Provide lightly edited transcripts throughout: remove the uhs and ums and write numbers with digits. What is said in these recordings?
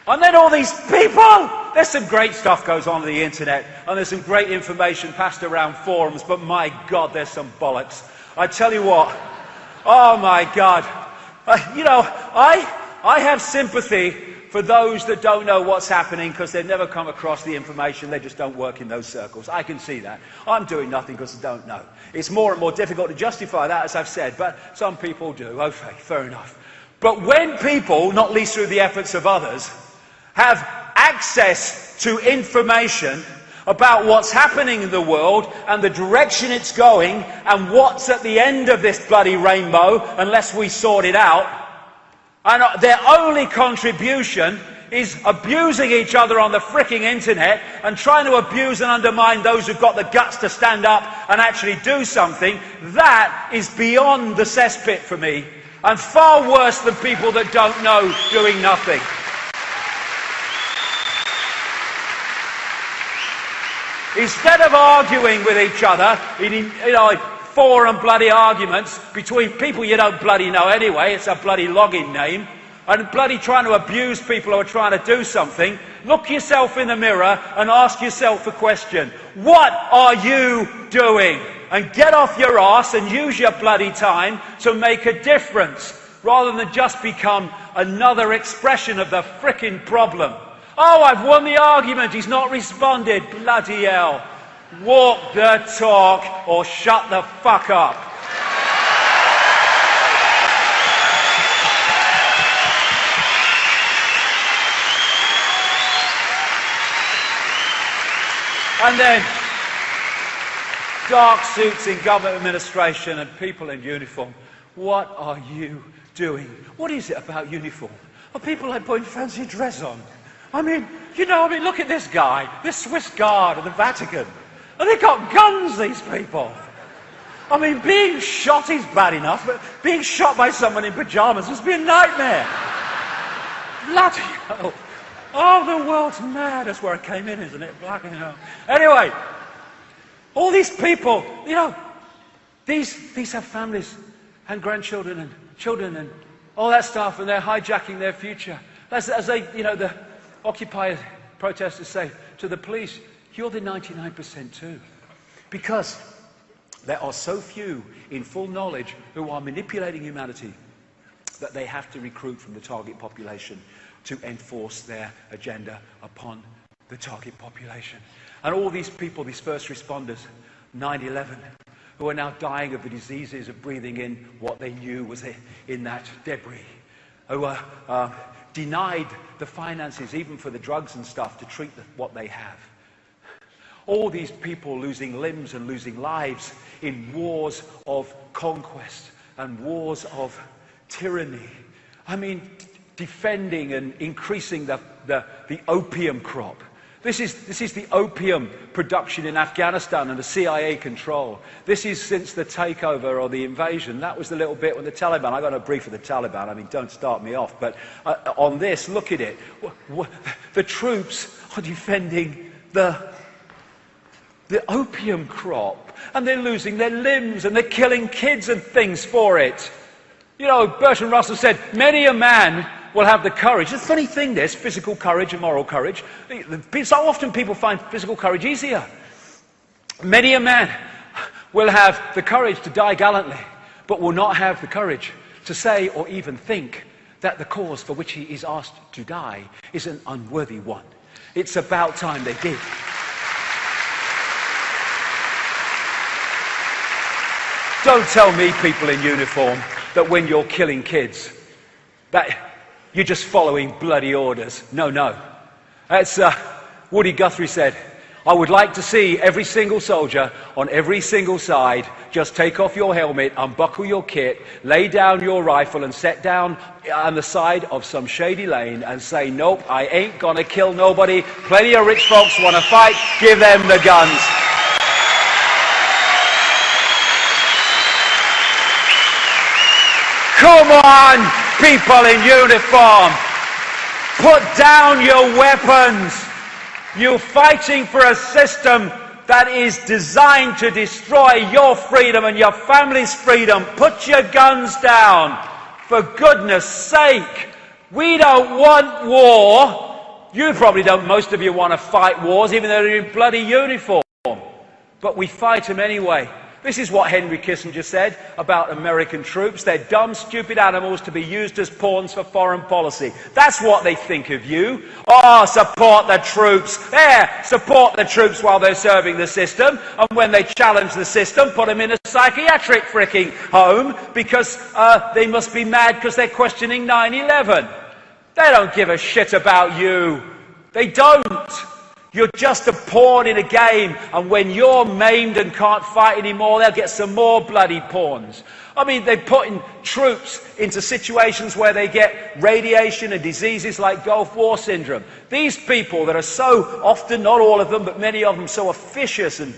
And then all these people, there's some great stuff goes on the internet, and there's some great information passed around forums, but my God, there's some bollocks. I tell you what, oh my God. You know, I have sympathy for those that don't know what's happening because they've never come across the information. They just don't work in those circles. I can see that. I'm doing nothing because I don't know. It's more and more difficult to justify that, as I've said, but some people do. Okay, fair enough. But when people, not least through the efforts of others, have access to information about what's happening in the world and the direction it's going and what's at the end of this bloody rainbow unless we sort it out, and their only contribution is abusing each other on the fricking internet and trying to abuse and undermine those who've got the guts to stand up and actually do something, that is beyond the cesspit for me, and far worse than people that don't know doing nothing. Instead of arguing with each other, in forum bloody arguments between people you don't bloody know anyway, it's a bloody login name, and bloody trying to abuse people who are trying to do something, look yourself in the mirror and ask yourself a question. What are you doing? And get off your arse and use your bloody time to make a difference, rather than just become another expression of the frickin' problem. Oh, I've won the argument, he's not responded. Bloody hell. Walk the talk or shut the fuck up. And then dark suits in government administration and people in uniform. What are you doing? What is it about uniform? Are people like putting fancy dress on? I mean, look at this guy, this Swiss guard of the Vatican. And they've got guns, these people. I mean, being shot is bad enough, but being shot by someone in pyjamas must be a nightmare. Bloody hell. Oh, the world's mad. That's where it came in, isn't it? Bloody hell. Anyway, all these people, these have families and grandchildren and children and all that stuff, and they're hijacking their future. As they, the Occupy protesters say to the police, you're the 99% too. Because there are so few in full knowledge who are manipulating humanity that they have to recruit from the target population to enforce their agenda upon the target population. And all these people, these first responders, 9/11, who are now dying of the diseases of breathing in what they knew was in that debris, who are denied the finances even for the drugs and stuff to treat what they have. All these people losing limbs and losing lives in wars of conquest and wars of tyranny. I mean, defending and increasing the opium crop. This is the opium production in Afghanistan and the CIA control. This is since the takeover or the invasion. That was the little bit when the Taliban, I got a brief for the Taliban, I mean, don't start me off, but on this, look at it. The troops are defending the opium crop, and they're losing their limbs, and they're killing kids and things for it. Bertrand Russell said, many a man will have the courage. It's a funny thing, this, physical courage and moral courage. So often people find physical courage easier. Many a man will have the courage to die gallantly, but will not have the courage to say or even think that the cause for which he is asked to die is an unworthy one. It's about time they did. Don't tell me, people in uniform, that when you're killing kids, that you're just following bloody orders. No. As Woody Guthrie said, I would like to see every single soldier on every single side just take off your helmet, unbuckle your kit, lay down your rifle and sit down on the side of some shady lane and say, nope, I ain't gonna kill nobody. Plenty of rich folks want to fight, give them the guns. Come on, people in uniform. Put down your weapons. You're fighting for a system that is designed to destroy your freedom and your family's freedom. Put your guns down. For goodness sake, we don't want war. You probably don't, most of you want to fight wars, even though they're in bloody uniform. But we fight them anyway. This is what Henry Kissinger said about American troops. They're dumb, stupid animals to be used as pawns for foreign policy. That's what they think of you. Oh, support the troops. There, support the troops while they're serving the system. And when they challenge the system, put them in a psychiatric fricking home because they must be mad because they're questioning 9/11. They don't give a shit about you. They don't. You're just a pawn in a game, and when you're maimed and can't fight anymore, they'll get some more bloody pawns. I mean, they're putting troops into situations where they get radiation and diseases like Gulf War syndrome. These people that are so often, not all of them, but many of them, so officious and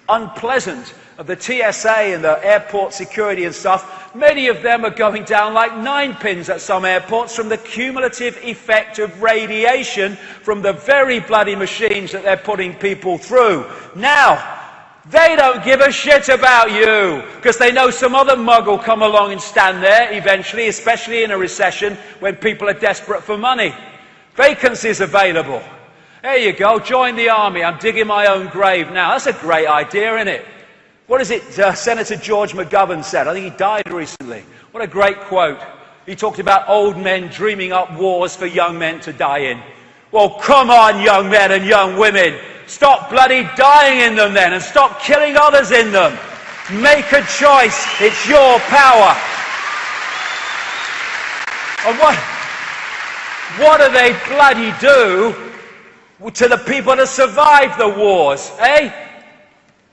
unpleasant, of the TSA and the airport security and stuff, many of them are going down like 9 pins at some airports from the cumulative effect of radiation from the very bloody machines that they're putting people through. Now, they don't give a shit about you because they know some other mug will come along and stand there eventually, especially in a recession when people are desperate for money. Vacancies available. There you go, join the army. I'm digging my own grave now. That's a great idea, isn't it? What is it Senator George McGovern said? I think he died recently. What a great quote. He talked about old men dreaming up wars for young men to die in. Well, come on, young men and young women. Stop bloody dying in them then and stop killing others in them. Make a choice. It's your power. And what do they bloody do to the people that survive the wars, eh?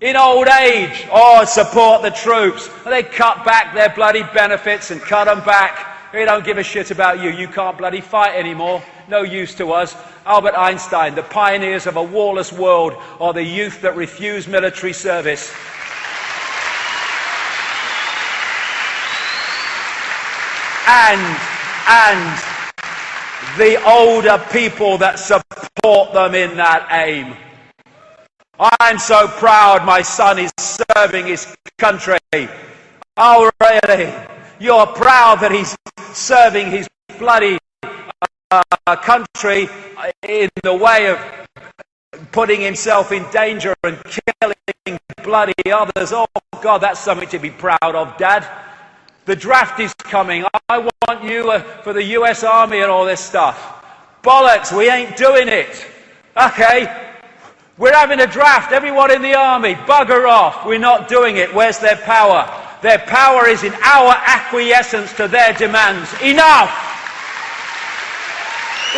In old age, oh, support the troops. And they cut back their bloody benefits and cut them back. They don't give a shit about you. You can't bloody fight anymore. No use to us. Albert Einstein, the pioneers of a warless world are the youth that refuse military service. And the older people that support them in that aim. I'm so proud my son is serving his country. Oh, really? You're proud that he's serving his bloody country in the way of putting himself in danger and killing bloody others. Oh, God, that's something to be proud of, Dad. The draft is coming. I want you for the US Army and all this stuff. Bollocks, we ain't doing it. Okay. We're having a draft, everyone in the army, bugger off. We're not doing it. Where's their power? Their power is in our acquiescence to their demands. Enough!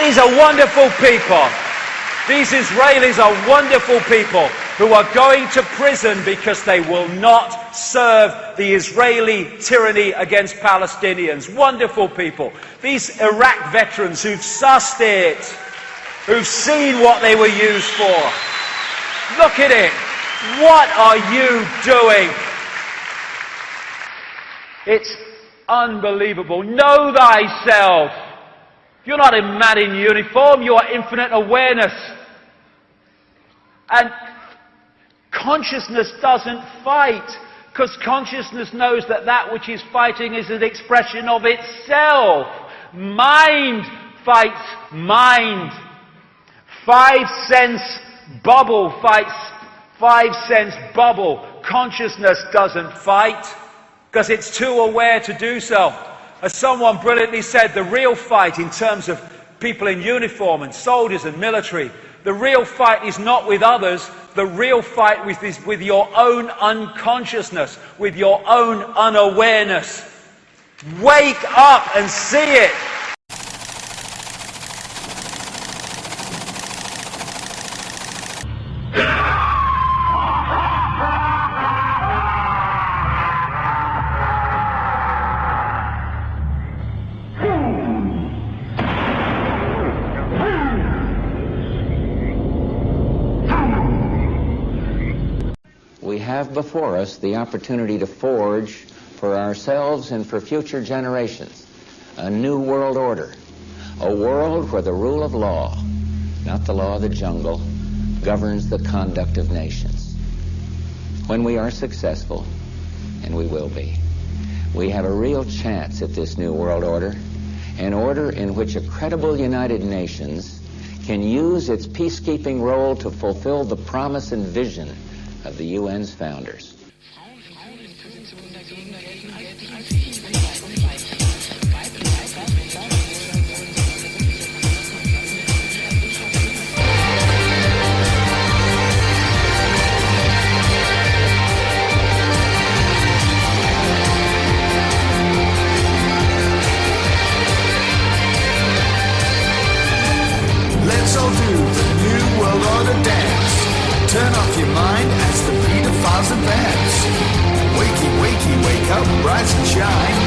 These are wonderful people. These Israelis are wonderful people who are going to prison because they will not serve the Israeli tyranny against Palestinians. Wonderful people. These Iraq veterans who've sussed it, who've seen what they were used for. Look at it. What are you doing? It's unbelievable. Know thyself. You're not a man in uniform. You are infinite awareness. And consciousness doesn't fight because consciousness knows that that which is fighting is an expression of itself. Mind fights mind. 5 sense bubble fights 5 sense bubble. Consciousness doesn't fight because it's too aware to do so. As someone brilliantly said, the real fight in terms of people in uniform and soldiers and military, the real fight is not with others. The real fight is with your own unconsciousness, with your own unawareness. Wake up and see it. We have before us the opportunity to forge for ourselves and for future generations a new world order, a world where the rule of law, not the law of the jungle, governs the conduct of nations. When we are successful, and we will be, we have a real chance at this new world order, an order in which a credible United Nations can use its peacekeeping role to fulfill the promise and vision of the UN's founders. Let's all do the New World Order dance. Turn off your mind as the peadophiles advance. Wakey, wakey, wake up, rise and shine.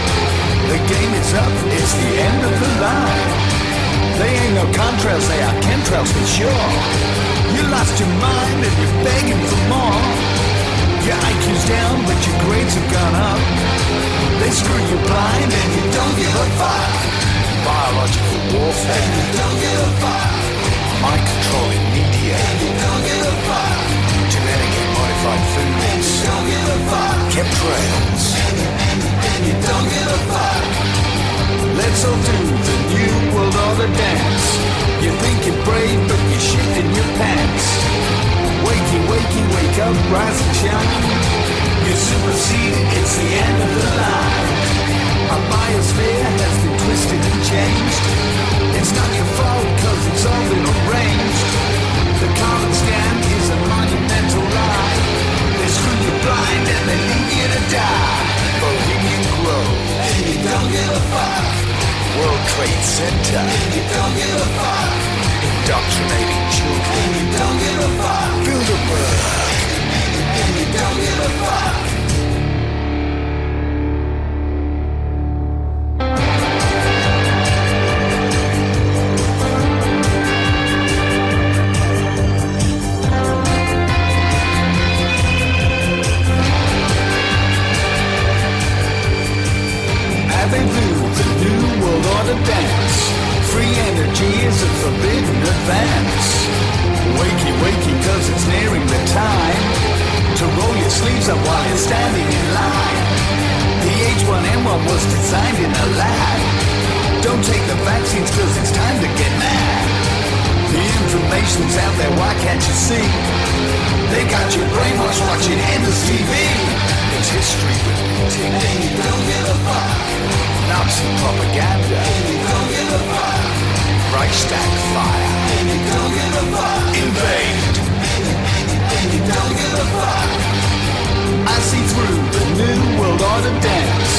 The game is up, it's the end of the line. They ain't no contrails, they are chemtrails for sure. You lost your mind and you're begging for more. Your IQ's down, but your grades have gone up. They screw you blind and you don't give a fuck. Biological warfare, and you don't give a fuck. Mind controlling media, and you don't give a fuck. Genetically modified foods, and you don't give a fuck. Chemtrails, and you don't give a fuck. Let's all do the New World Order dance. You think you're brave, but you're shit in your pants. Wakey, wakey, wake up, rise and shine. You're superseded, it's the end of the line. Our biosphere has been twisted and changed. It's not your fault, cause it's all been arranged. The carbon scan is a monumental lie. They screw you blind and they leave you to die. Bohemian grow, and you don't give a fuck. World Trade Center, and you don't give a fuck. Indoctrinating children, and you don't give a fuck. Bilderburgh, and you don't give a fuck. Dance. Free energy is a forbidden advance. Wakey, wakey, cause it's nearing the time to roll your sleeves up while you're standing in line. The H1N1 was designed in a lab. Don't take the vaccines cause it's time to get mad. The information's out there, why can't you see? They got you brainwashed watching endless TV. It's history with ting, and you don't give a fuck. Nazi propaganda, and you don't give a fuck. Reichstag fire, and you don't give a fuck. Invade, and you don't give a fuck. I see through the New World Order dance,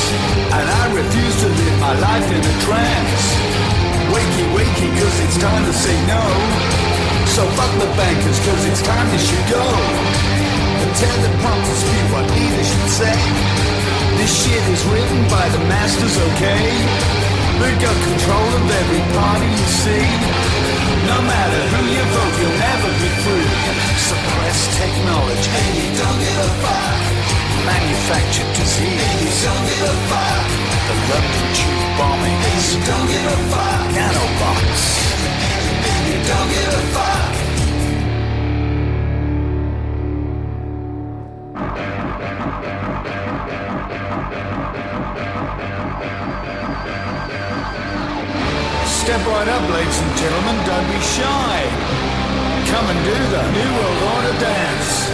and I refuse to live my life in a trance. Wakey, wakey, cause it's time to say no. So fuck the bankers, cause it's time they should go. The teleprompters speak what leaders should say. This shit is written by the masters, okay? They got control of every party you see. No matter who you vote, you'll never be free. Suppress technology, and you don't give a fuck. Manufactured disease, and you don't give a fuck. The London tube bombing, and you don't give a fuck. Nanobots, and you don't give a fuck. Step right up, ladies and gentlemen, don't be shy. Come and do the New World Order dance.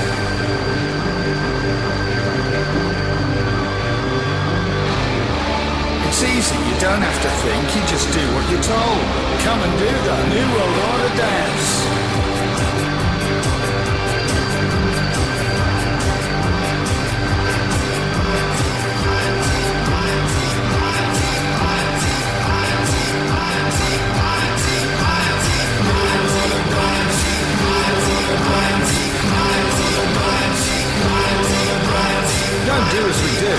It's easy, you don't have to think, you just do what you're told. Come and do the New World Order dance. Don't do as we do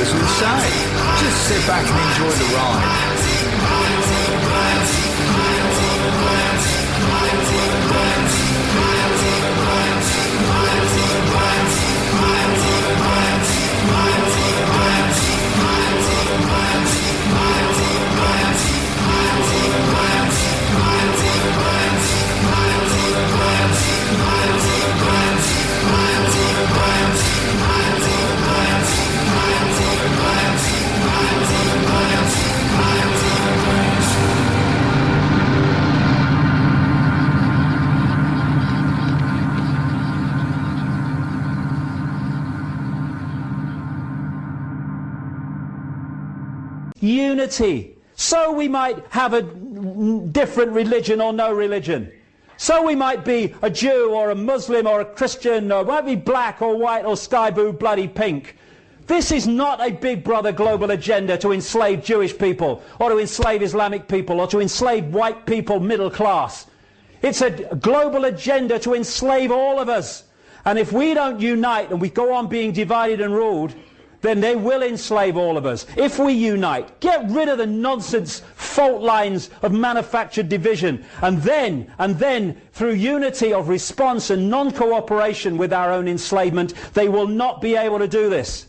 as we say. Just sit back and enjoy the ride. unity. So we might have a different religion or no religion. So we might be a Jew or a Muslim or a Christian, or might be black or white or sky blue bloody pink. This is not a big brother global agenda to enslave Jewish people or to enslave Islamic people or to enslave white people middle class. It's a global agenda to enslave all of us. And if we don't unite and we go on being divided and ruled, then they will enslave all of us. If we unite, get rid of the nonsense fault lines of manufactured division, and then through unity of response and non-cooperation with our own enslavement, they will not be able to do this.